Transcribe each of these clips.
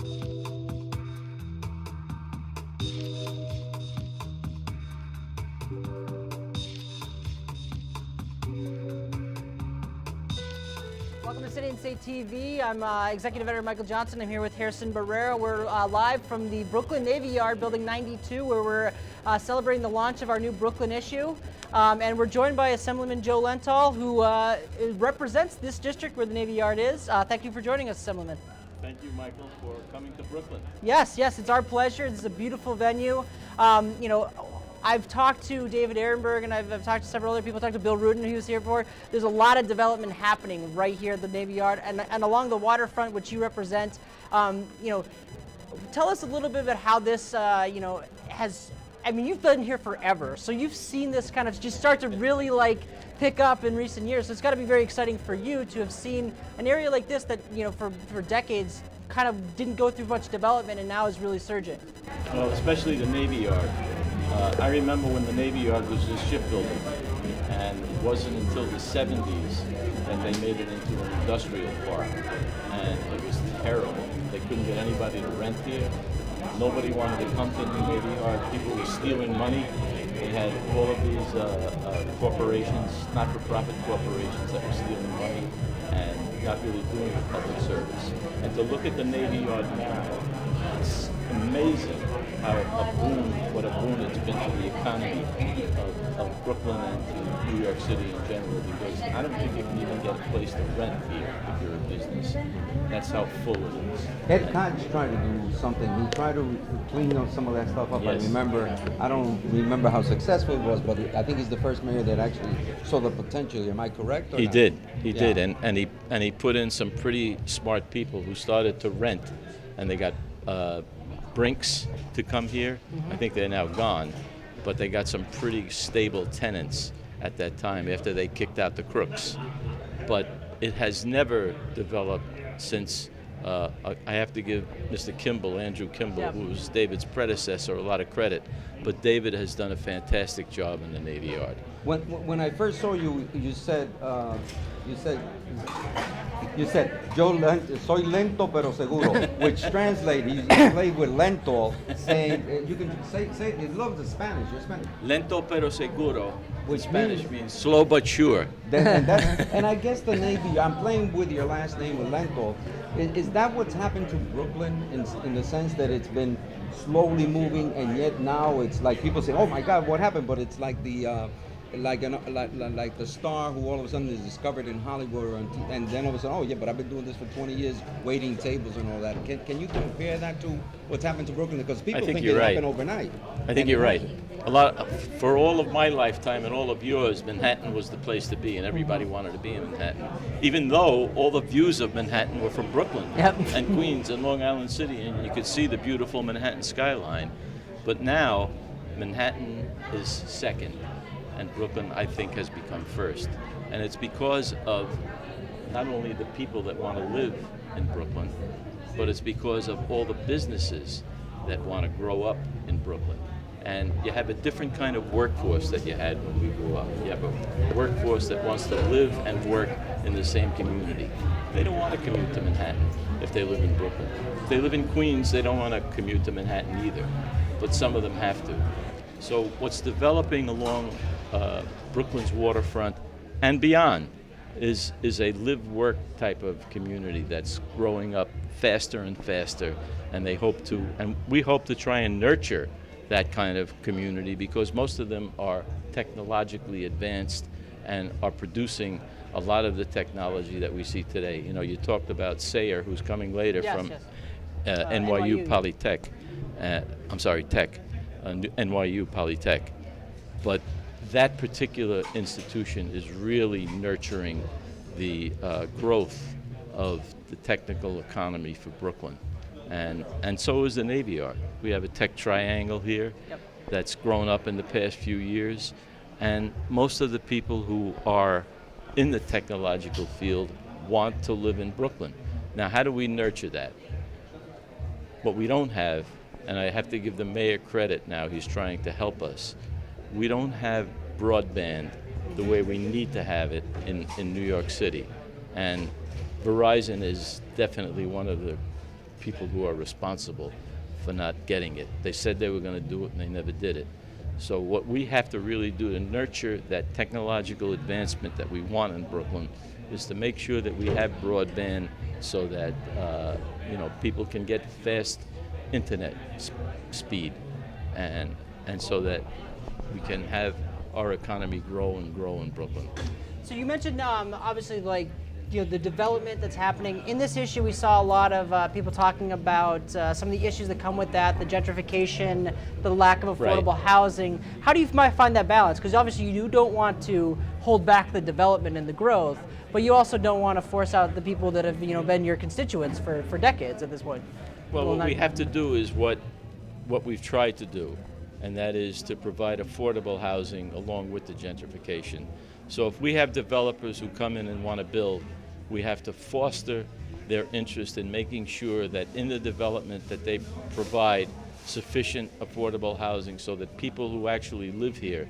Welcome to City and State TV. I'm Executive Editor Michael Johnson. I'm here with Gerson Borrero. We're live from the Brooklyn Navy Yard, Building 92, where we're celebrating the launch of our new Brooklyn issue. And we're joined by Assemblyman Joe Lentol, who represents this district where the Navy Yard is. Thank you for joining us, Assemblyman. Thank you, Michael, for coming to Brooklyn. Yes, it's our pleasure. This is a beautiful venue. You know, I've talked to David Ehrenberg, and I've talked to several other people. I've talked to Bill Rudin, who was here before. There's a lot of development happening right here at the Navy Yard and along the waterfront, which you represent. You know, tell us a little bit about how this, you know, has. I mean, you've been here forever, so you've seen this kind of just start to really like pick up in recent years. So it's got to be very exciting for you to have seen an area like this that, you know, for decades kind of didn't go through much development and now is really surging. Well, especially the Navy Yard. I remember when the Navy Yard was just shipbuilding, and it wasn't until the 70s that they made it into an industrial park, and it was terrible. They couldn't get anybody to rent here. Nobody wanted to come to the Navy Yard. People were stealing money. They had all of these corporations, not-for-profit corporations that were stealing money and not really doing a public service. And to look at the Navy Yard now, it's amazing what a boon it's been to the economy of Brooklyn and to New York City in general, because I don't think you can even get a place to rent here if you're a business. That's how full it is. Ed Koch tried to do something. He tried to clean up some of that stuff up. Yes. I don't remember how successful it was, but I think he's the first mayor that actually saw the potential. Am I correct? Or He not? did, and he put in some pretty smart people who started to rent, and they got Brinks to come here. I think they're now gone, but they got some pretty stable tenants at that time after they kicked out the crooks. But it has never developed since. I have to give Mr. Kimball, Andrew Kimball, who was David's predecessor, a lot of credit. But David has done a fantastic job in the Navy Yard. When I first saw you, you said Joe soy lento pero seguro, which translates, he played with Lentol, saying you can say he loves the Spanish. You're Spanish. Lento pero seguro, Which Spanish means slow but sure. And I guess the Navy, I'm playing with your last name with Lentol. Is that what's happened to Brooklyn in the sense that it's been slowly moving, and yet now it's like people say, "Oh my God, what happened?" But it's like the like the star who all of a sudden is discovered in Hollywood, and then all of a sudden, oh yeah, but I've been doing this for 20 years, waiting tables and all that. Can you compare that to what's happened to Brooklyn? Because people think it happened overnight. I think you're right. For all of my lifetime and all of yours, Manhattan was the place to be, and everybody wanted to be in Manhattan. Even though all the views of Manhattan were from Brooklyn and Queens and Long Island City, and you could see the beautiful Manhattan skyline. But now, Manhattan is second, and Brooklyn, I think, has become first. And it's because of not only the people that want to live in Brooklyn, but it's because of all the businesses that want to grow up in Brooklyn. And you have a different kind of workforce that you had when we grew up. You have a workforce that wants to live and work in the same community. They don't want to commute to Manhattan if they live in Brooklyn. If they live in Queens, they don't want to commute to Manhattan either, but some of them have to. So what's developing along Brooklyn's waterfront and beyond is a live-work type of community that's growing up faster and faster, and we hope to try and nurture that kind of community, because most of them are technologically advanced and are producing a lot of the technology that we see today. You know, you talked about Sayer, who's coming later from NYU Polytech. NYU Polytech. But that particular institution is really nurturing the growth of the technical economy for Brooklyn. And so is the Navy Yard. We have a tech triangle here that's grown up in the past few years, and most of the people who are in the technological field want to live in Brooklyn. Now, how do we nurture that? What we don't have, and I have to give the mayor credit now, he's trying to help us, we don't have broadband the way we need to have it in New York City. And Verizon is definitely one of the people who are responsible for not getting it. They said they were going to do it and they never did it. So what we have to really do to nurture that technological advancement that we want in Brooklyn is to make sure that we have broadband so that people can get fast internet speed, and so that we can have our economy grow and grow in Brooklyn. So you mentioned obviously the development that's happening. In this issue, we saw a lot of people talking about some of the issues that come with that, the gentrification, the lack of affordable housing. How do you find that balance? Because obviously you don't want to hold back the development and the growth, but you also don't want to force out the people that have been your constituents for decades at this point. Well, what we have to do is what we've tried to do, and that is to provide affordable housing along with the gentrification. So if we have developers who come in and want to build, we have to foster their interest in making sure that in the development that they provide sufficient affordable housing so that people who actually live here,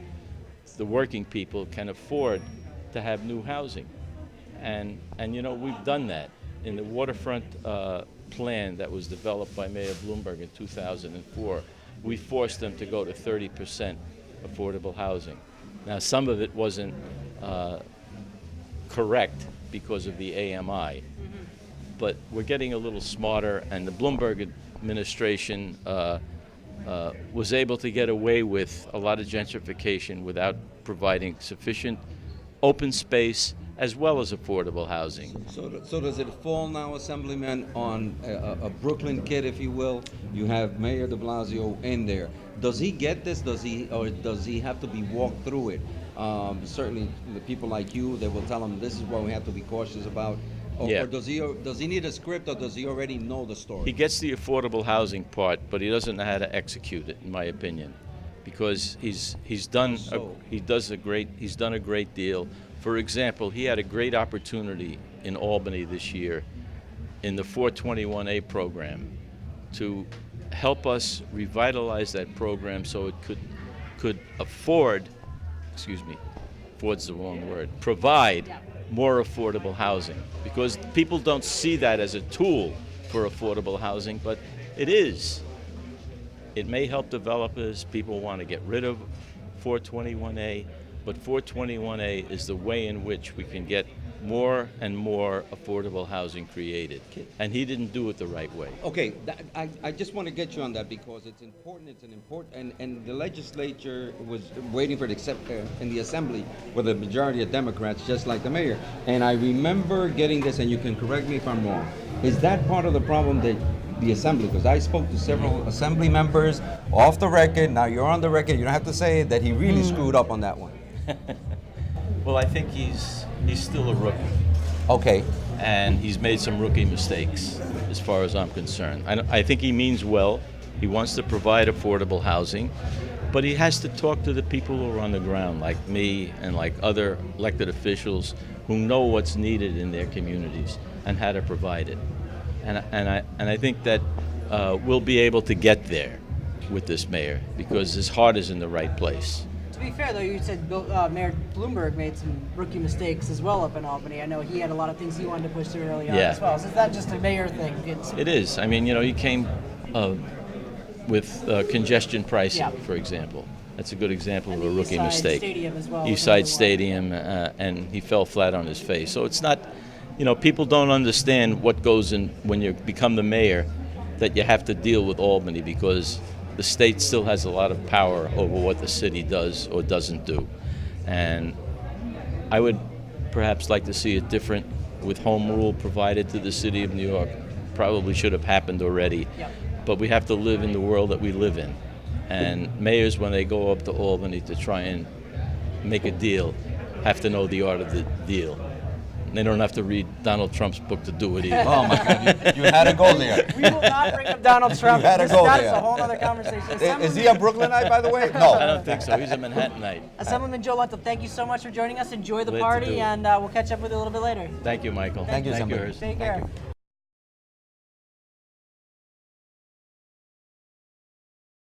the working people, can afford to have new housing. And we've done that. In the waterfront plan that was developed by Mayor Bloomberg in 2004, we forced them to go to 30% affordable housing. Now, some of it wasn't correct because of the AMI, but we're getting a little smarter, and the Bloomberg administration was able to get away with a lot of gentrification without providing sufficient open space as well as affordable housing. So does it fall now, Assemblyman, on a Brooklyn kid, if you will? You have Mayor de Blasio in there. Does he get this? Does he have to be walked through it? Certainly, the people like you, they will tell him this is what we have to be cautious about. Or does he need a script, or does he already know the story? He gets the affordable housing part, but he doesn't know how to execute it, in my opinion, because he's done a great deal. For example, he had a great opportunity in Albany this year in the 421A program to help us revitalize that program so it could provide more affordable housing, because people don't see that as a tool for affordable housing, but it is. It may help developers. People want to get rid of 421A, but 421A is the way in which we can get more and more affordable housing created. And he didn't do it the right way. Okay, I just want to get you on that because it's important. And the legislature was waiting for it, in the assembly with a majority of Democrats, just like the mayor. And I remember getting this, and you can correct me if I'm wrong. Is that part of the problem that the assembly, because I spoke to several assembly members off the record, now you're on the record, you don't have to say it, that he really screwed up on that one. Well, I think he's still a rookie. Okay. And he's made some rookie mistakes, as far as I'm concerned. I think he means well. He wants to provide affordable housing, but he has to talk to the people who are on the ground, like me and like other elected officials who know what's needed in their communities and how to provide it. And I think that we'll be able to get there with this mayor because his heart is in the right place. To be fair, though, you said Mayor Bloomberg made some rookie mistakes as well up in Albany. I know he had a lot of things he wanted to push through early on as well. So it's not just a mayor thing. It is. I mean, he came with congestion pricing, for example. That's a good example of a rookie mistake. Stadium as well. Eastside Stadium, and he fell flat on his face. So it's not, people don't understand what goes in when you become the mayor, that you have to deal with Albany because the state still has a lot of power over what the city does or doesn't do. And I would perhaps like to see it different with home rule provided to the city of New York. Probably should have happened already. Yep. But we have to live in the world that we live in. And mayors, when they go up to Albany to try and make a deal, have to know the art of the deal. They don't have to read Donald Trump's book to do it either. Oh my God, you had to go there. We will not bring up Donald Trump. You had to go That there. is a whole other conversation. Is he a Brooklynite, by the way? No. I don't think so. He's a Manhattanite. Assemblyman Joe Lentol, thank you so much for joining us. Enjoy the Glad to party, do it. and we'll catch up with you a little bit later. Thank you, Michael. Thank you, Assemblyman. Gerson. Take care.